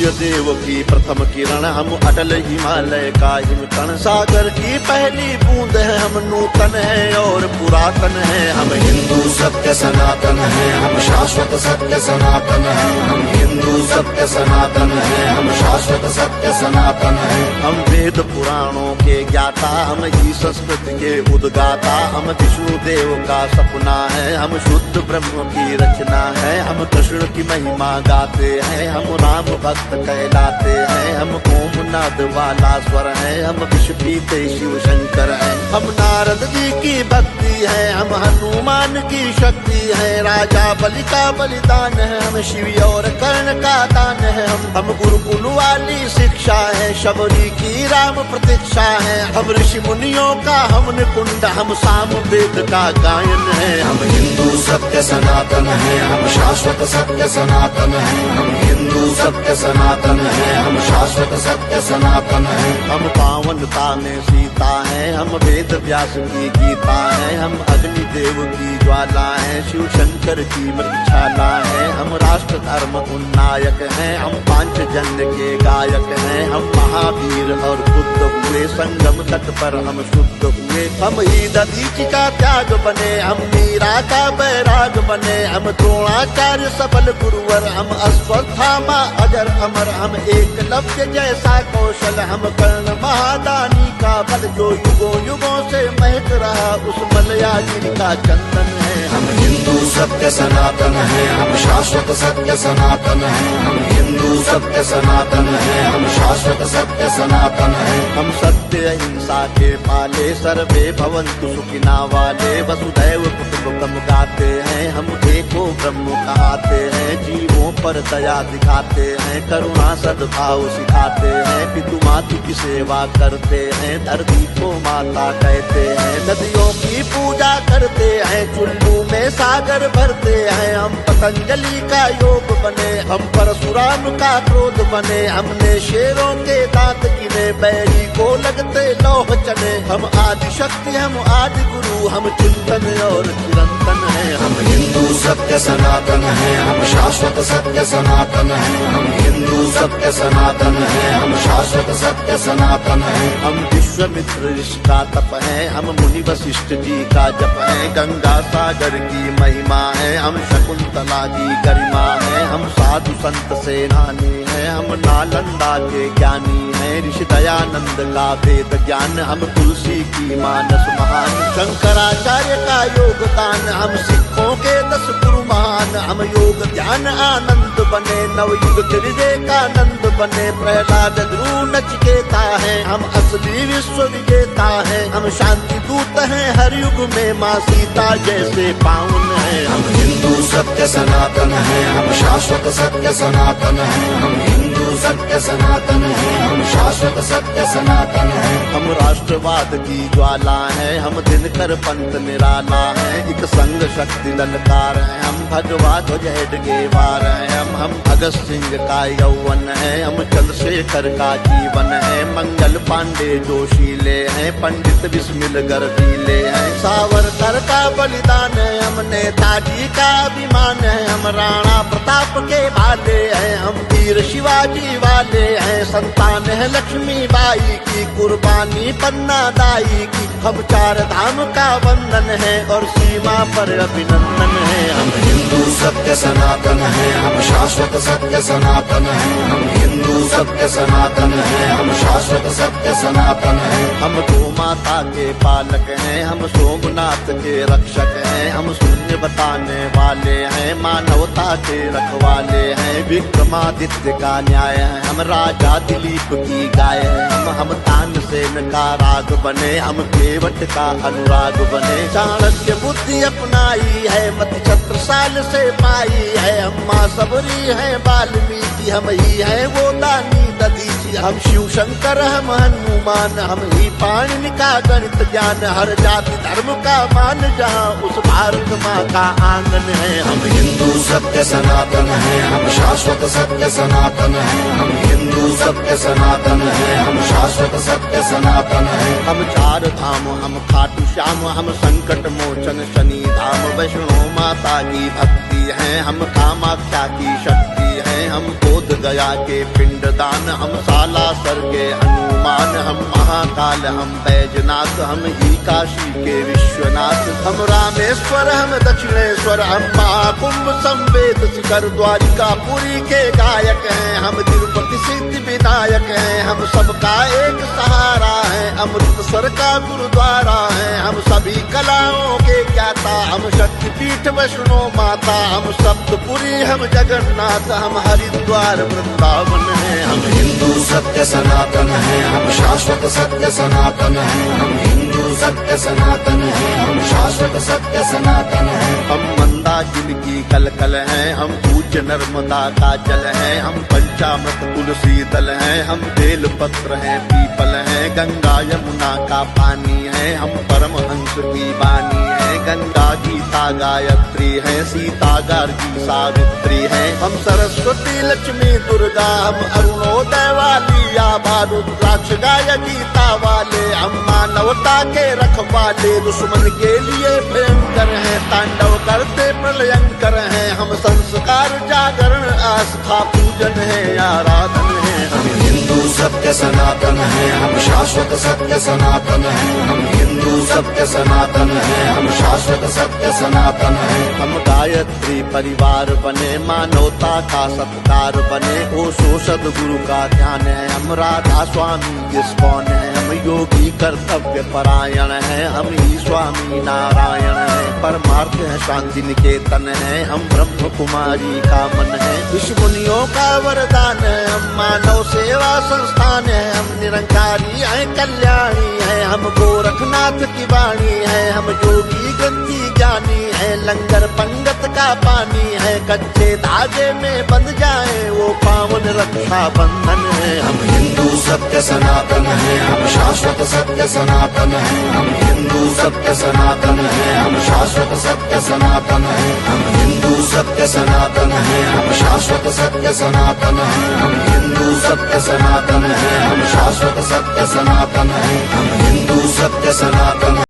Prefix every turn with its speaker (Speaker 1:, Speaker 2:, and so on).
Speaker 1: सूर्य देव की प्रथम किरण, हम अटल हिमालय का हिमकण। सागर की पहली बूंद है, हम नूतन है और पुरातन है। हम
Speaker 2: हिंदू सत्य सनातन है, हम शाश्वत सत्य सनातन है। हम हिंदू सत्य सनातन है, हम शाश्वत सत्य सनातन है।
Speaker 1: हम वेद पुराणों के ज्ञाता, हम ही संस्कृत के उद्गाता। हम विष्णु देव का सपना है, हम शुद्ध ब्रह्म की रचना है। हम कृष्ण की महिमा गाते हैं, हम राम भक्त कहलाते हैं। हम ओम नाद वाला स्वर है, हम विष पीते शिव शंकर है। हम नारद जी की भक्ति है, हम हनुमान की शक्ति है। राजा बलि का बलिदान है, हम शिव और कर्ण का दान है। हम गुरुकुल वाली शिक्षा है, शबरी की राम प्रतीक्षा है। हम ऋषि मुनियों का हम निकुंड, हम साम वेद का गायन है।
Speaker 2: हम हिंदू सत्य सनातन है, हम शाश्वत सत्य सनातन है। हम हिंदू सत्य सनातन है, हम शाश्वत सत्य सनातन है।
Speaker 1: हम पावनता में सीता है, हम वेद व्यास की गीता है। हम अग्निदेव की ज्वाला है, शिव शंकर की मृगशाला है। हम राष्ट्र धर्म उन्नायक हैं, हम पांचजन्य के गायक हैं। हम महावीर और बुद्ध हुए, संगम तट पर हम शुद्ध हुए। हम ही दधीचि का त्याग बने, हम मीरा का बैराग बने। हम द्रोणाचार्य सबल गुरुवर, हम अश्वत्थामा अजर अमर। हम एकलव्य जैसा कौशल, हम कर्ण महादानी का बल। जो युगों युगों से महक रहा, उस मलयागिरी का चंदन है।
Speaker 2: हम हिंदू सत्य सनातन है, हम शाश्वत सत्य सनातन है। हम हिंदू सत्य सनातन है, हम शाश्वत सत्य सनातन है।
Speaker 1: हम सत्य अहिंसा के पाले, सर्वे भवन्तु सुखिना वाले। वसुधैव कुटुम्बकम् गाते हैं, हम एको ब्रह्म कहाते हैं। जीवों पर दया दिखाते हैं, करुणा सद्भाव सिखाते हैं। पितु मातु की सेवा करते हैं, धरती को माता कहते हैं। नदियों की पूजा करते हैं, चुल्लू में सागर भरते हैं। हम पतंजलि का योग बने, हम परशुराम का क्रोध बने। हमने शेरों के दांत गिने, बैरी को लगते लौह चने। हम आदि शक्ति, हम आदि गुरु, हम चिंतन और चिरंतन है।
Speaker 2: हम हिंदू सत्य सनातन है, हम शाश्वत सत्य सनातन है। हम हिंदू सत्य सनातन है, हम शाश्वत सत्य सनातन है।
Speaker 1: हम विश्वामित्र ऋषि का तप है, हम मुनि वशिष्ठ जी का जप है। गंगा सागर की महिमा है, हम शकुंतला की गरिमा है। हम साधु संत सेनानी है, हम नालंदा के ज्ञानी है। ऋषि दयानंद का वेद ज्ञान, हम तुलसी की मानस महान। शंकराचार्य का योगदान, हम सिखों के 10 गुरु महान। हम योग ध्यान आनंद बने, नवयुग विवेकानंद बने। प्रहलाद ध्रुव नचिकेता है, हम असली विश्व विजेता है। हम शांति दूत हैं, हर युग में माँ सीता जैसे पावन है।
Speaker 2: हम हिंदू सत्य सनातन है, हम शाश्वत सत्य सनातन है। हम हिंदू सत्य सनातन है, हम शाश्वत सत्य सनातन है।
Speaker 1: हम राष्ट्रवाद की ज्वाला है, हम दिनकर पंथ निराला है। एक संग शक्ति ललकार है, हम भगवा ध्वज हेडगेवार है। हम भगत सिंह का यौवन है, हम चंद्रशेखर का जीवन है। मंगल पांडे जोशीले हैं, पंडित बिस्मिल गर्दीले हैं। सावरकर का बलिदान है, हम नेताजी का अभिमान है। हम राणा प्रताप के भाले हैं, हम वीर शिवाजी वाले हैं। संतान है लक्ष्मी बाई की, कुर्बानी पन्ना दाई की। हम 4 धाम का वंदन है और सीमा पर अभिनंदन है।
Speaker 2: हम हिंदू सत्य सनातन है, हम शाश्वत सत्य सनातन है। हम हिंदू सत्य सनातन है, हम शाश्वत सत्य सनातन है।
Speaker 1: हम गौ माता के पालक हैं, हम सोमनाथ के रक्षक हैं। हम शून्य बताने वाले हैं, मानवता के रखवाले हैं। विक्रमादित्य का न्याय है, हम राजा दिलीप की गाय है। हम तानसेन का राग बने, हम केवट का अनुराग बने। चाणक्य बुद्धि अपनाई है, मति छत्रसाल से पाई है। हम माँ सबरी है वाल्मीकि, हम ही है वो दानी दधीचि। हम शिव शंकर, हम हनुमान, हम ही पाणिनि का गणित ज्ञान। हर जाति धर्म का मान, जहाँ उस भारत माँ का आंगन है।
Speaker 2: हम हिंदू सत्य सनातन है, हम शाश्वत सत्य सनातन है। हम हिंदू सत्य सनातन है, हम शाश्वत सत्य सनातन है।
Speaker 1: हम 4 धाम, हम खाटू श्याम, हम संकट मोचन शनि धाम। वैष्णो माता की भक्ति है, हम कामाख्या की शक्ति है। हैं, हम बोध गया के पिंडदान, हम सालासर के हनुमान, हम महाकाल, हम बैजनाथ, हम ही काशी के विश्वनाथ, हम रामेश्वर, हम दक्षिणेश्वर, हम महाकुंभ संवेद शिखर द्वारिका पुरी के गायक हैं, हम तिरुपति सिद्धि विनायक हैं, हम सबका एक सहारा है, अमृतसर का गुरुद्वारा है, हम सभी कलाओं के ज्ञाता, हम शक्तिपीठ वैष्णो माता, हम सप्तपुरी, हम जगन्नाथ, हम हरिद्वार वृंदावन है,
Speaker 2: हम हिंदू सत्य सनातन है, हम शाश्वत सत्य सनातन है, हम हिंदू सत्य सनातन है, हम शाश्वत सत्य सनातन है।
Speaker 1: हम मंदाकिनी की कलकल हैं, हम पूज्य नर्मदा का जल है, हम पंचामृत तुलसी दल हैं, हम बेल पत्र हैं, पीपल हैं, गंगा यमुना का पानी है, हम परमहंस की वाणी है, गंगा गीता गायत्री है, सीता गार्गी सावित्री है, हम सरस्वती लक्ष्मी दुर्गा, हम अरुणोदय वाली आभा रुद्राक्ष गाय गीता वाले, हम मानवता के रखवाले, दुश्मन के लिए भयंकर हैं, तांडव करते प्रलयंकर हैं, हम संस्कार जागरण आस्था पूजन है, आराधन है।
Speaker 2: हम हिंदू सत्य सनातन है, हम शाश्वत सत्य सनातन है, हम हिंदू सत्य सनातन है, हम शाश्वत सत्य सनातन है।
Speaker 1: हम गायत्री परिवार बने, मानवता का सत्कार बने, ओशो सद्गुरु का ध्यान है, हम राधा स्वामी इस्कॉन है, हम योगी कर्तव्य परायण है, हम ही स्वामी नारायण है, परमार्थ है शांति निकेतन है, हम ब्रह्म कुमारी का मन है, ऋषि मुनियों का वरदान है, हम मानव सेवा संस्थान है, हम निरंकारी है, कल्याणी है, हम गोरखनाथ की वाणी है, हम योगी ग्रंथी ज्ञानी है, लंगर पंगत का पानी है, कच्चे धागे में बंध जाए वो पावन रक्षा बंधन है।
Speaker 2: हम हिंदू सत्य सनातन है, हम शाश्वत सत्य सनातन है, हम हिंदू सत्य सनातन है, हम शाश्वत सत्य सनातन है, हम हिंदू सत्य सनातन है, हम शाश्वत सत्य सनातन है, हम हिंदू सत्य सनातन है, हम शाश्वत सत्य सनातन है, हम हिंदू सत्य सनातन